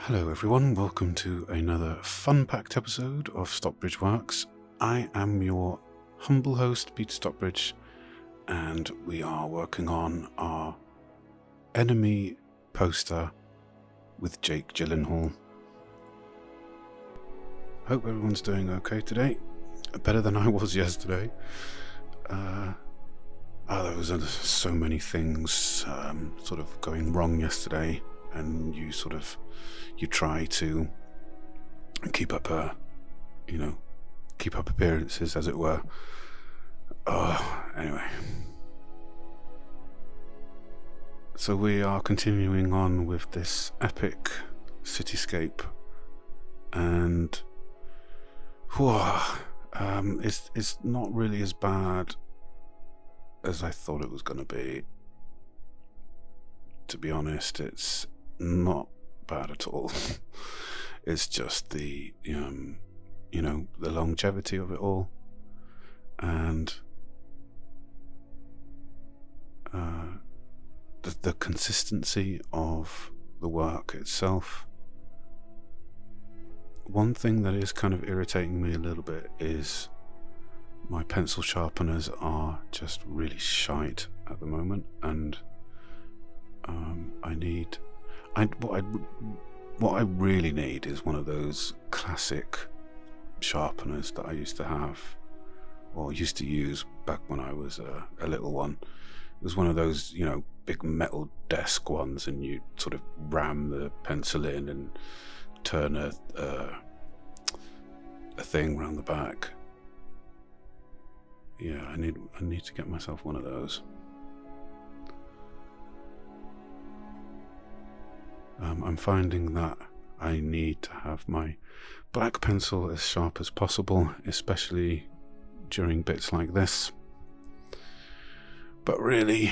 Hello everyone, welcome to another fun-packed episode of Stockbridge Works. I am your humble host, Peter Stockbridge, and we are working on our enemy poster with Jake Gyllenhaal. Hope everyone's doing okay today. Better than I was yesterday. There was so many things sort of going wrong yesterday, and you try to keep up appearances, as it were. Anyway, so we are continuing on with this epic cityscape, and it's not really as bad as I thought it was going to be. To be honest, it's not bad at all. It's just the the longevity of it all, and the consistency of the work itself. One thing that is kind of irritating me a little bit is my pencil sharpeners are just really shite at the moment, and what I really need is one of those classic sharpeners that I used to have, or used to use back when I was a little one. It was one of those, big metal desk ones, and you sort of ram the pencil in and turn a thing around the back. Yeah, I need to get myself one of those. I'm finding that I need to have my black pencil as sharp as possible, especially during bits like this. But really,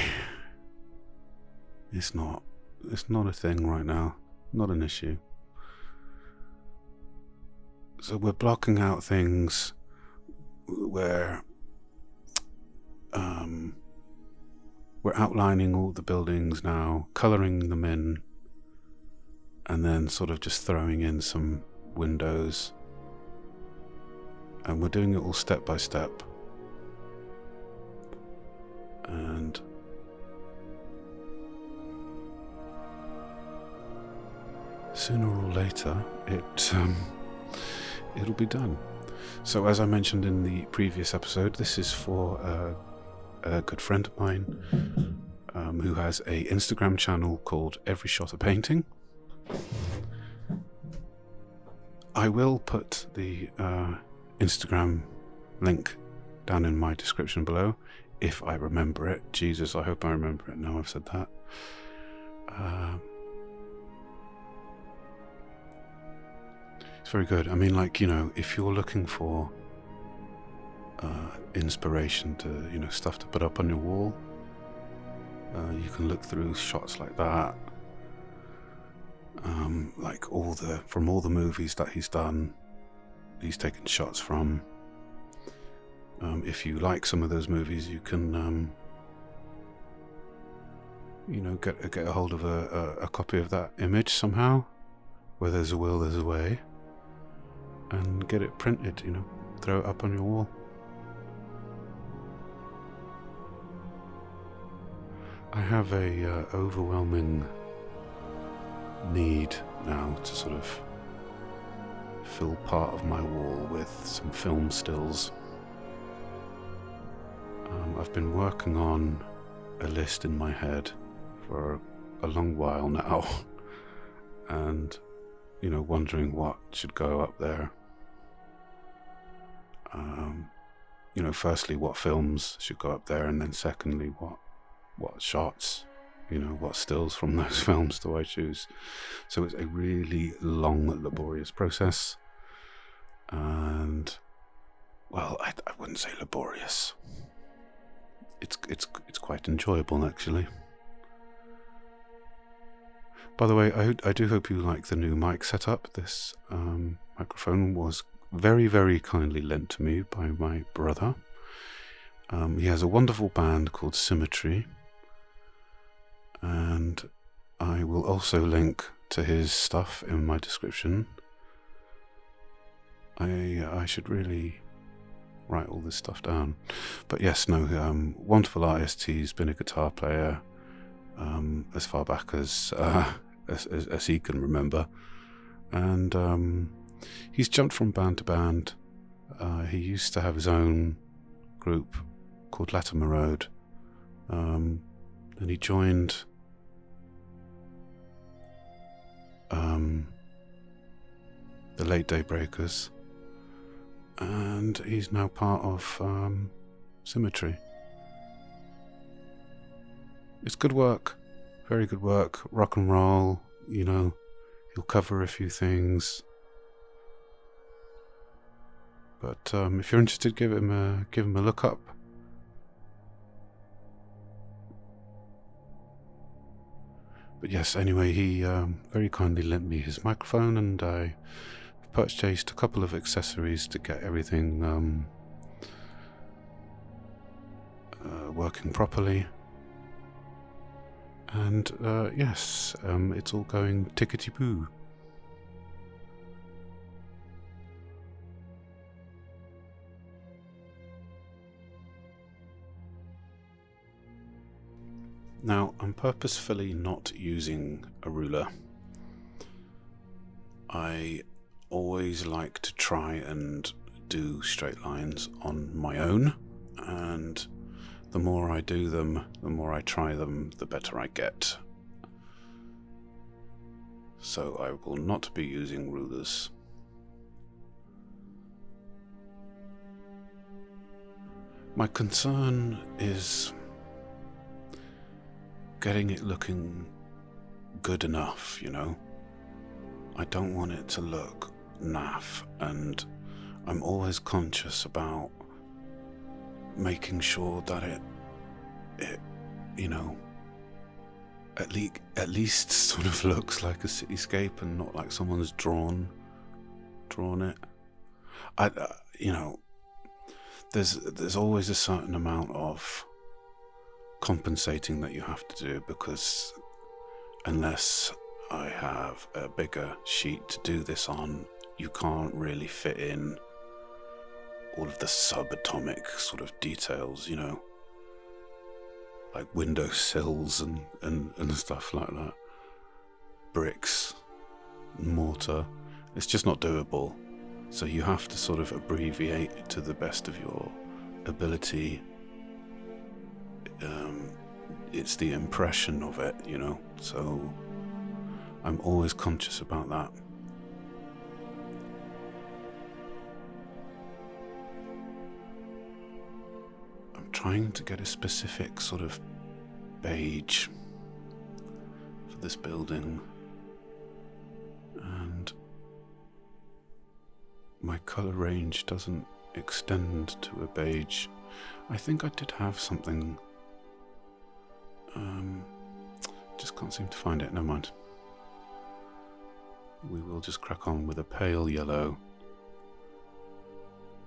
it's not a thing right now, not an issue. So we're blocking out things where we're outlining all the buildings now, colouring them in, and then sort of just throwing in some windows, and we're doing it all step by step. And sooner or later it'll be done. So, as I mentioned in the previous episode, this is for a good friend of mine who has a Instagram channel called Every Shot a Painting. I will put the Instagram link down in my description below, if I remember it. Jesus, I hope I remember it now I've said that. It's very good. I mean, if you're looking for inspiration to, stuff to put up on your wall, you can look through shots like that. From all the movies that he's done, he's taken shots from. If you like some of those movies, you can get a hold of a copy of that image somehow. Where there's a will, there's a way, and get it printed, throw it up on your wall. I have a overwhelming need now to sort of fill part of my wall with some film stills. I've been working on a list in my head for a long while now, and wondering what should go up there. Firstly, what films should go up there, and then secondly, what shots, what stills from those films do I choose? So it's a really long, laborious process, and well, I wouldn't say laborious. It's quite enjoyable, actually. By the way, I do hope you like the new mic setup. This microphone was very, very kindly lent to me by my brother. He has a wonderful band called Symhatree, and I will also link to his stuff in my description. I should really write all this stuff down. But yes, no, wonderful artist. He's been a guitar player as far back as he can remember, and he's jumped from band to band. He used to have his own group called Latimer Road. Then he joined the Late Daybreakers, and he's now part of Symhatree. It's good work, very good work, rock and roll, you know, he'll cover a few things. But if you're interested, give him a look up. But yes, anyway, he very kindly lent me his microphone, and I purchased a couple of accessories to get everything working properly. And yes, it's all going tickety-boo. Now, I'm purposefully not using a ruler. I always like to try and do straight lines on my own, and the more I do them, the more I try them, the better I get. So I will not be using rulers. My concern is getting it looking good enough, you know. I don't want it to look naff, and I'm always conscious about making sure that it you know, at least sort of looks like a cityscape and not like someone's drawn it. You know, there's always a certain amount of compensating that you have to do, because unless I have a bigger sheet to do this on, you can't really fit in all of the subatomic sort of details, you know, like window sills and stuff like that, bricks, mortar. It's just not doable. So you have to sort of abbreviate to the best of your ability. It's the impression of it, you know, so I'm always conscious about that. I'm trying to get a specific sort of beige for this building, and my colour range doesn't extend to a beige. I think I did have something, just can't seem to find it, never mind. We will just crack on with a pale yellow,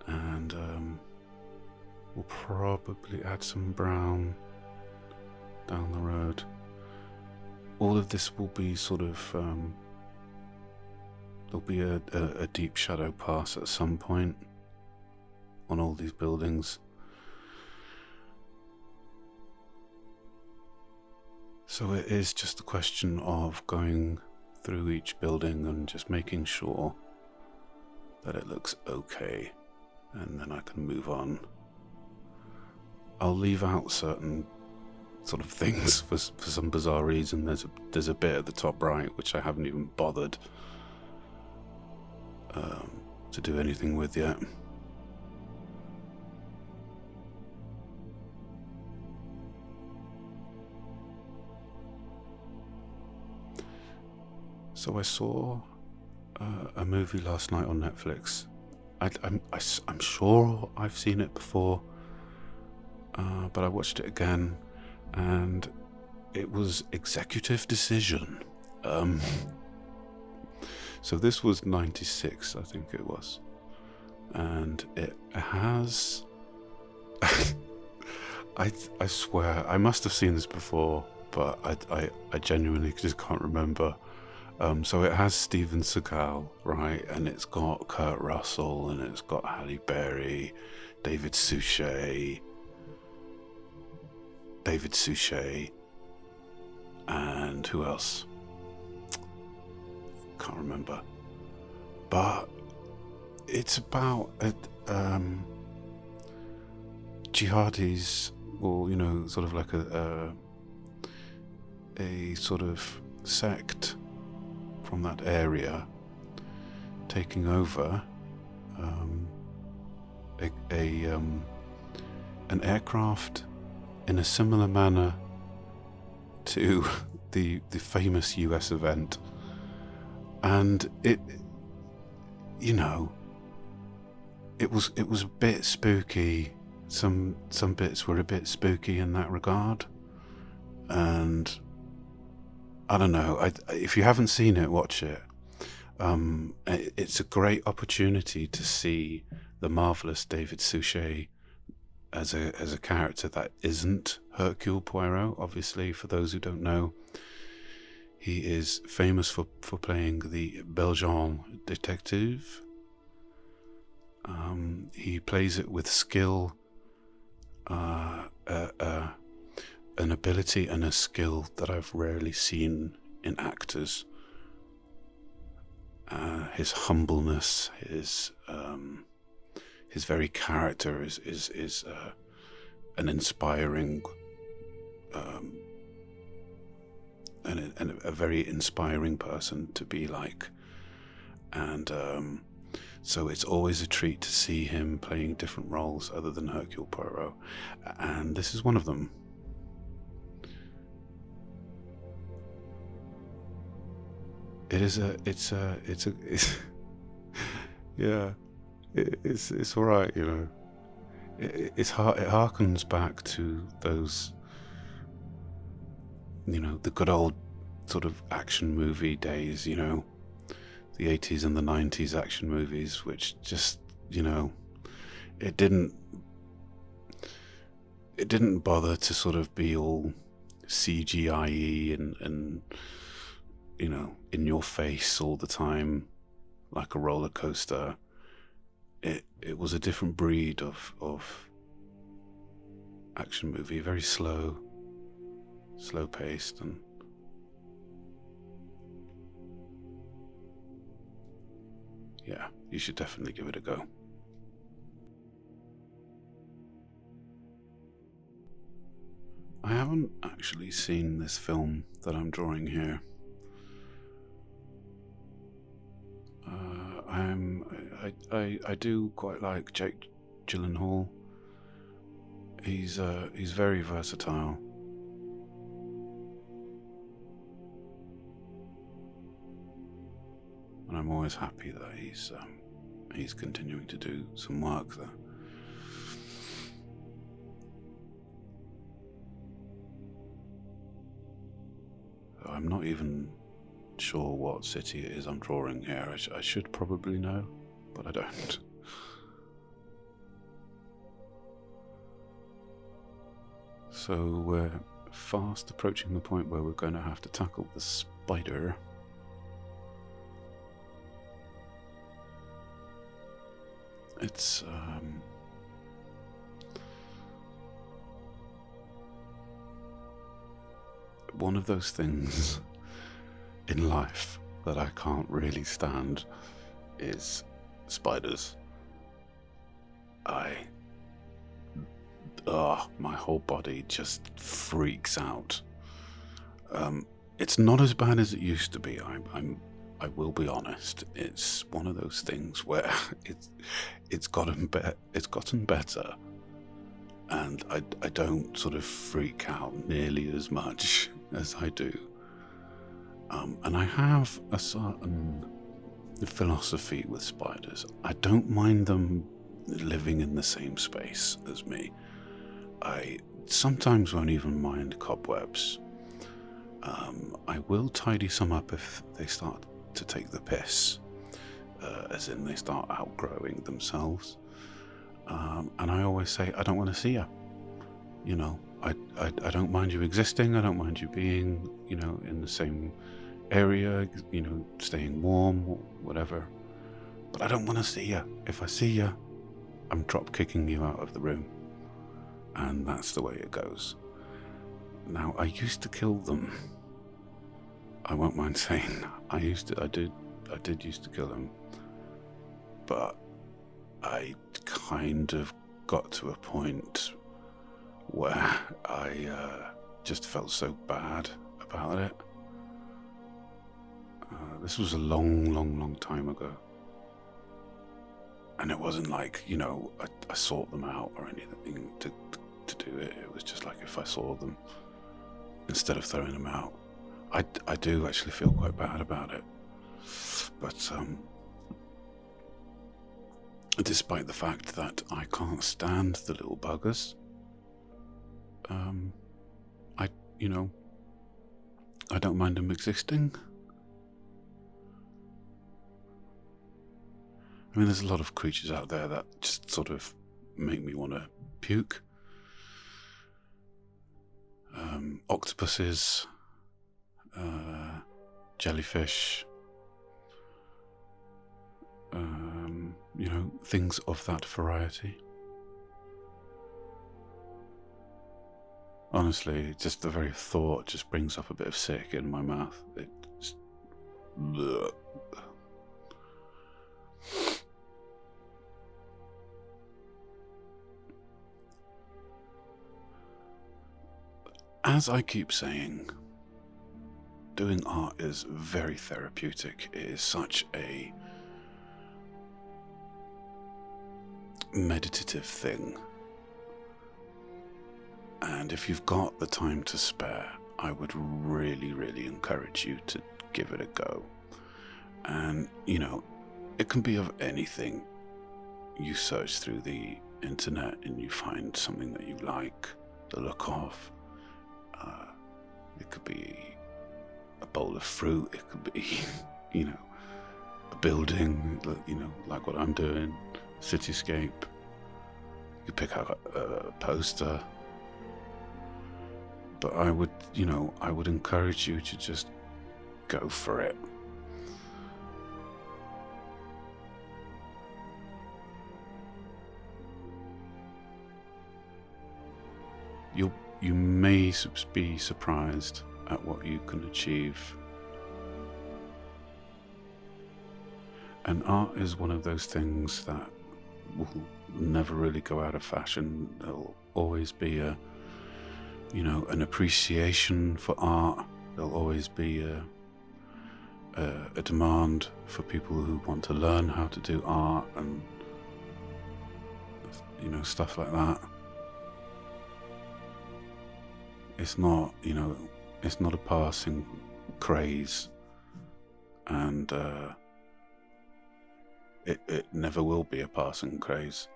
and we'll probably add some brown down the road. All of this will be sort of, there'll be a deep shadow pass at some point on all these buildings. So it is just a question of going through each building and just making sure that it looks okay, and then I can move on. I'll leave out certain sort of things for some bizarre reason. There's a bit at the top right which I haven't even bothered to do anything with yet. So I saw a movie last night on Netflix. I'm sure I've seen it before, but I watched it again, and it was Executive Decision. So this was 96, I think it was, and it has. I swear I must have seen this before, but I genuinely just can't remember. So it has Steven Seagal, right, and it's got Kurt Russell, and it's got Halle Berry, David Suchet, and who else? Can't remember. But it's about jihadis, or sort of like a sort of sect from that area taking over an aircraft in a similar manner to the famous US event, and it was a bit spooky. Some bits were a bit spooky in that regard, and I don't know. If you haven't seen it, watch it. It's a great opportunity to see the marvelous David Suchet as a character that isn't Hercule Poirot. Obviously, for those who don't know, he is famous for playing the Belgian detective. He plays it with skill, an ability and a skill that I've rarely seen in actors. His humbleness, his very character is an inspiring, and a very inspiring person to be like, and so it's always a treat to see him playing different roles other than Hercule Poirot, and this is one of them. It's yeah, it's all right, It harkens back to those, the good old sort of action movie days, the 80s and the 90s action movies, which just, it didn't bother to sort of be all CGI and in your face all the time, like a roller coaster. It was a different breed of action movie, very slow paced, and yeah, you should definitely give it a go. I haven't actually seen this film that I'm drawing here. I do quite like Jake Gyllenhaal. He's very versatile. And I'm always happy that he's continuing to do some work there. I'm not even sure what city it is I'm drawing here. I should probably know, but I don't. So we're fast approaching the point where we're going to have to tackle the spider. It's one of those things in life that I can't really stand is spiders. My whole body just freaks out. It's not as bad as it used to be. I will be honest. It's one of those things where it's gotten better, and I don't sort of freak out nearly as much as I do. And I have a certain philosophy with spiders. I don't mind them living in the same space as me. I sometimes won't even mind cobwebs. I will tidy some up if they start to take the piss, as in they start outgrowing themselves. And I always say, I don't want to see you. I don't mind you existing. I don't mind you being, in the same area, you know, staying warm or whatever. But I don't want to see you. If I see you, I'm drop kicking you out of the room. And that's the way it goes. Now, I used to kill them. I won't mind saying I did used to kill them. But I kind of got to a point where I just felt so bad about it. This was a long time ago. And it wasn't like, you know, I sought them out or anything to do it. It was just like if I saw them, instead of throwing them out, I do actually feel quite bad about it. But despite the fact that I can't stand the little buggers, I don't mind them existing. I mean, there's a lot of creatures out there that just sort of make me want to puke. Octopuses, jellyfish, you know, things of that variety. Honestly, just the very thought just brings up a bit of sick in my mouth. It just... Bleh. As I keep saying, doing art is very therapeutic. It is such a meditative thing. And if you've got the time to spare, I would really encourage you to give it a go. And, you know, it can be of anything. You search through the internet and you find something that you like the look of. It could be a bowl of fruit, it could be, you know, a building, you know, like what I'm doing, cityscape. You could pick out a poster. But I would, you know, I would encourage you to just go for it. You may be surprised at what you can achieve. And art is one of those things that will never really go out of fashion. There'll always be a, you know, an appreciation for art. There'll always be a demand for people who want to learn how to do art and, you know, stuff like that. It's not, you know, it's not a passing craze, and it never will be a passing craze.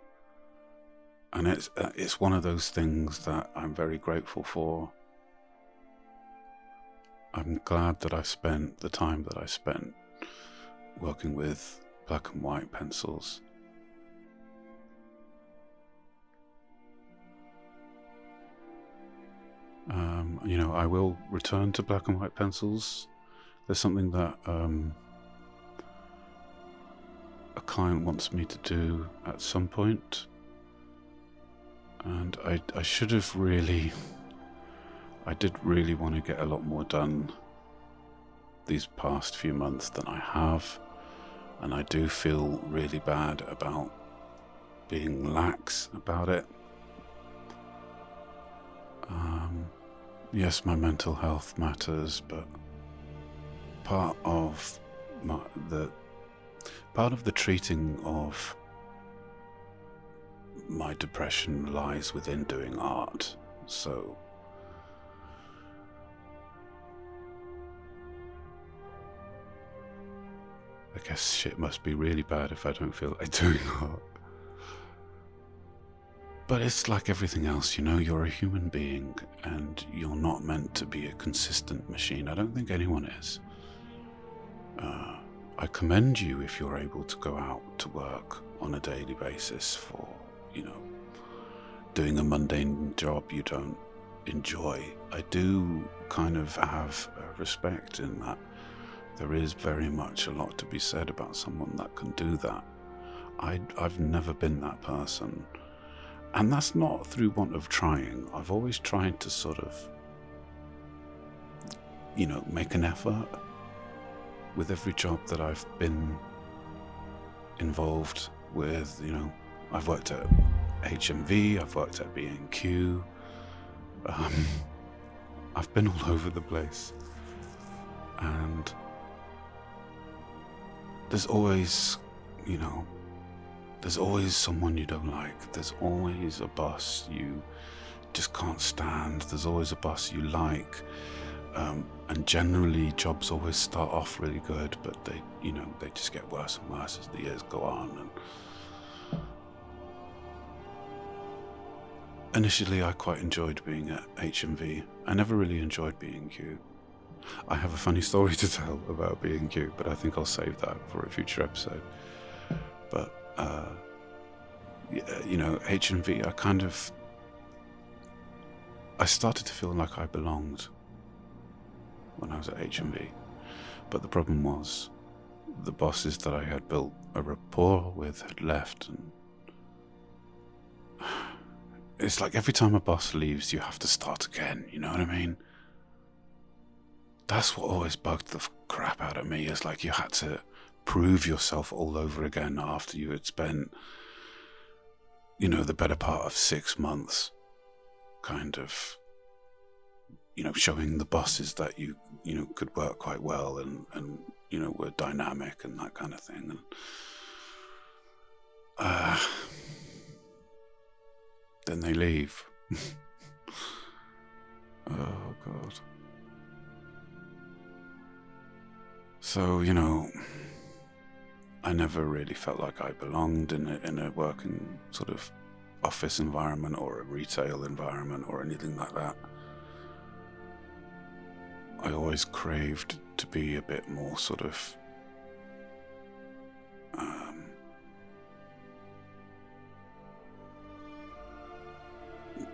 And it's one of those things that I'm very grateful for. I'm glad that I spent the time that I spent working with black and white pencils. You know, I will return to black and white pencils. There's something that a client wants me to do at some point, and I should have really, I did really want to get a lot more done these past few months than I have, and I do feel really bad about being lax about it. Yes, my mental health matters, but part of the treating of my depression lies within doing art. So I guess shit must be really bad if I don't feel like doing art. But it's like everything else, you know, you're a human being and you're not meant to be a consistent machine. I don't think anyone is. I commend you if you're able to go out to work on a daily basis for, you know, doing a mundane job you don't enjoy. I do kind of have respect in that. there is very much a lot to be said about someone that can do that. I've never been that person. And that's not through want of trying. I've always tried to sort of, make an effort with every job that I've been involved with. I've worked at HMV, I've worked at B&Q. I've been all over the place. And there's always, there's always someone you don't like. There's always a boss you just can't stand. There's always a boss you like. And generally jobs always start off really good, but they just get worse and worse as the years go on. And initially I quite enjoyed being at HMV. I never really enjoyed B&Q. I have a funny story to tell about B&Q, but I think I'll save that for a future episode. But HMV, I started to feel like I belonged when I was at HMV. But the problem was, the bosses that I had built a rapport with had left, and it's like every time a boss leaves, you have to start again, you know what I mean? That's what always bugged the crap out of me, is like you had to prove yourself all over again after you had spent, the better part of 6 months kind of, showing the bosses that you could work quite well and were dynamic and that kind of thing. And then they leave. Oh God. So, I never really felt like I belonged in a working sort of office environment or a retail environment or anything like that. I always craved to be a bit more sort of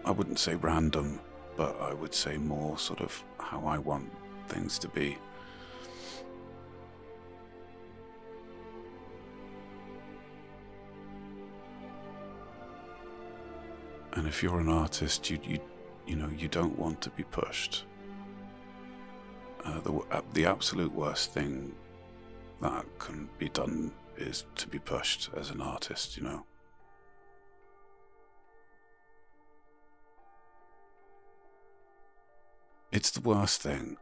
I wouldn't say random, but I would say more sort of how I want things to be. And if you're an artist, you don't want to be pushed. The absolute worst thing that can be done is to be pushed as an artist, It's the worst thing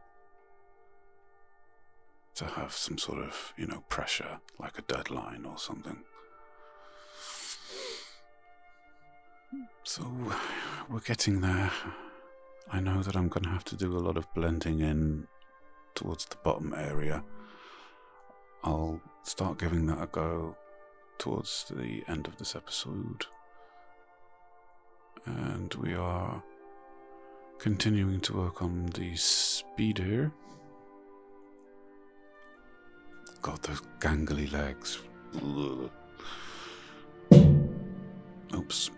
to have some sort of, pressure, like a deadline or something. So, we're getting there. I know that I'm going to have to do a lot of blending in towards the bottom area. I'll start giving that a go towards the end of this episode. And we are continuing to work on the speeder. God, those gangly legs. Ugh. Oops.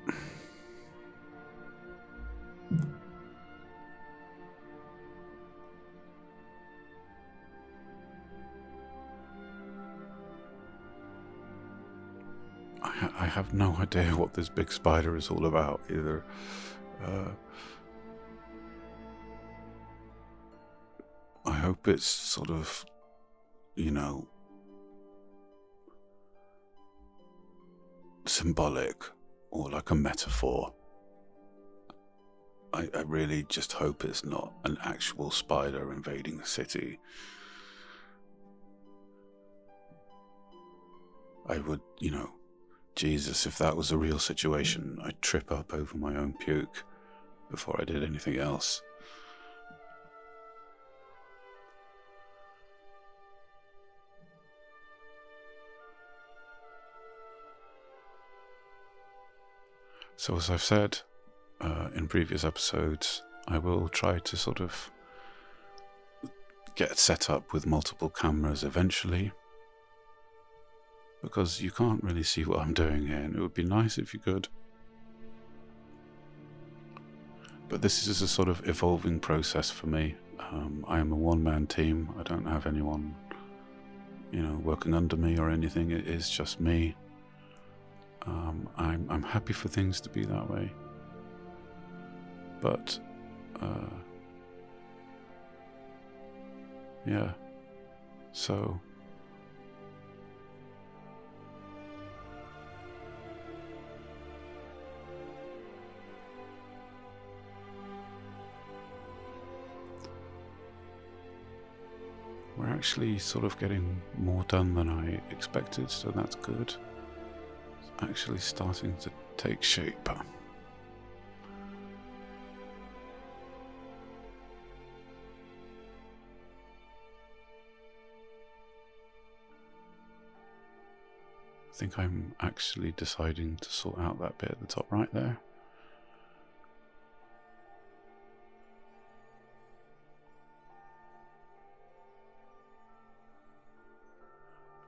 I have no idea what this big spider is all about either. I hope it's sort of, symbolic or like a metaphor. I really just hope it's not an actual spider invading the city. I would, Jesus, if that was a real situation, I'd trip up over my own puke before I did anything else. So as I've said in previous episodes, I will try to sort of get set up with multiple cameras eventually, because you can't really see what I'm doing here, and it would be nice if you could. But this is a sort of evolving process for me. I am a one-man team. I don't have anyone you know, working under me or anything. It is just me. I'm happy for things to be that way, but yeah, so we're actually sort of getting more done than I expected, so that's good. It's actually starting to take shape. I think I'm actually deciding to sort out that bit at the top right there.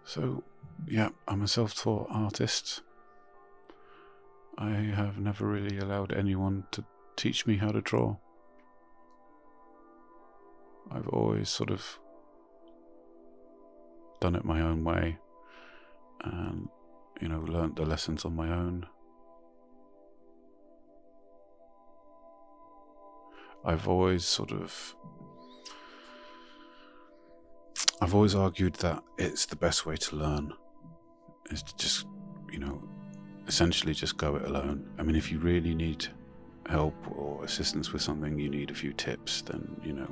So, yeah, I'm a self-taught artist. I have never really allowed anyone to teach me how to draw. I've always sort of done it my own way and, you know, learnt the lessons on my own. I've always argued that it's the best way to learn, is to just, you know, essentially just go it alone. I mean, if you really need help or assistance with something, you need a few tips, then, you know,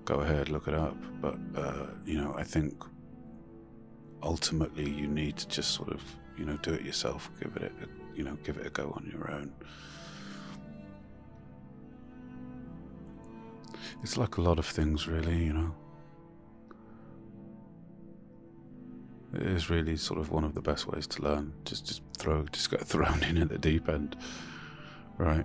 go ahead, look it up. But, you know, I think ultimately you need to just sort of, you know, do it yourself, give it a go on your own. It's like a lot of things, really, you know. It is really sort of one of the best ways to learn. Just get thrown in at the deep end, right?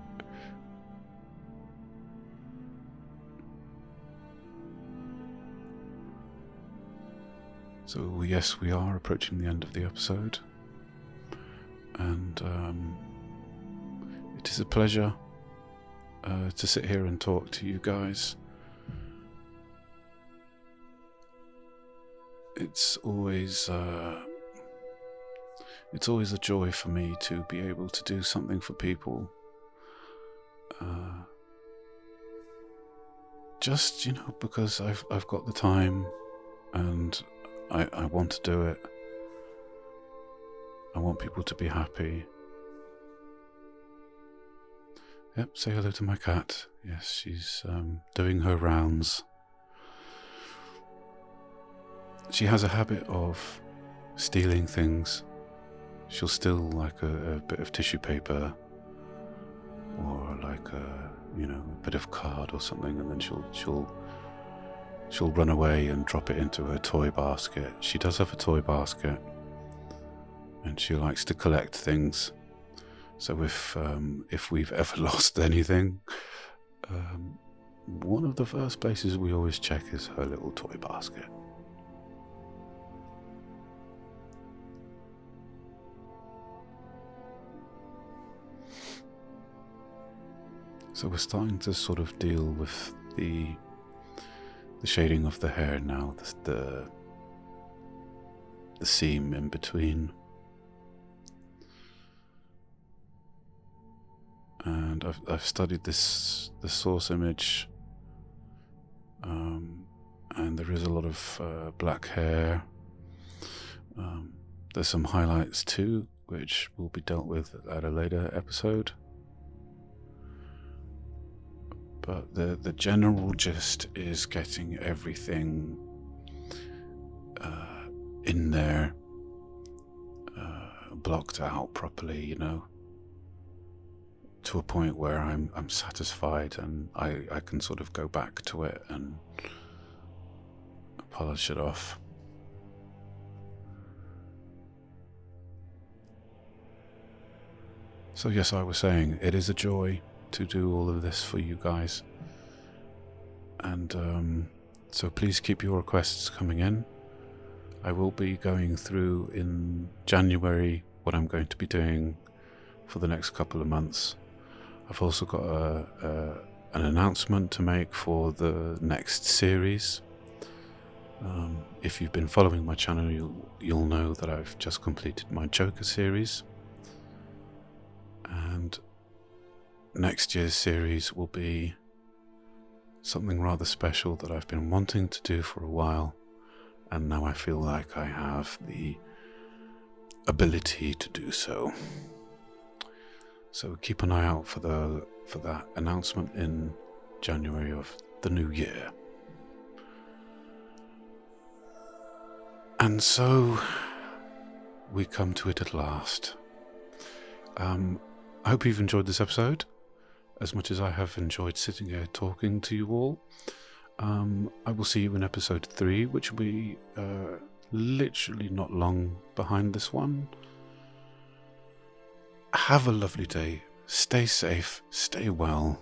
So yes, we are approaching the end of the episode, and it is a pleasure to sit here and talk to you guys. It's always a joy for me to be able to do something for people. Just, you know, because I've got the time and I want to do it. I want people to be happy. Yep, say hello to my cat. Yes, she's doing her rounds. She has a habit of stealing things. She'll steal like a bit of tissue paper or like a bit of card or something, and then she'll run away and drop it into her toy basket. She does have a toy basket, and she likes to collect things. So if we've ever lost anything, one of the first places we always check is her little toy basket. So we're starting to sort of deal with the shading of the hair now, the seam in between. And I've studied the source image, and there is a lot of black hair. There's some highlights too, which will be dealt with at a later episode. But the general gist is getting everything in there, blocked out properly, you know, to a point where I'm satisfied and I can sort of go back to it and polish it off. So yes, I was saying, it is a joy to do all of this for you guys, and so please keep your requests coming in. I will be going through in January what I'm going to be doing for the next couple of months. I've also got an announcement to make for the next series. If you've been following my channel, you'll know that I've just completed my Joker series, and next year's series will be something rather special that I've been wanting to do for a while, and now I feel like I have the ability to do so. So keep an eye out for that announcement in January of the new year. And so we come to it at last. I hope you've enjoyed this episode as much as I have enjoyed sitting here talking to you all. I will see you in episode 3, which will be literally not long behind this one. Have a lovely day, stay safe, stay well,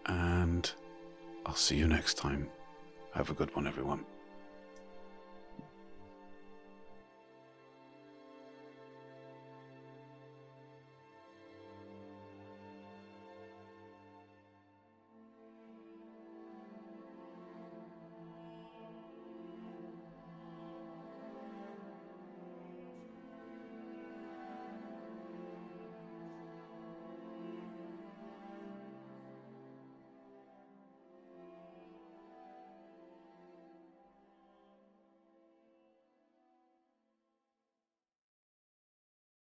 and I'll see you next time. Have a good one, everyone.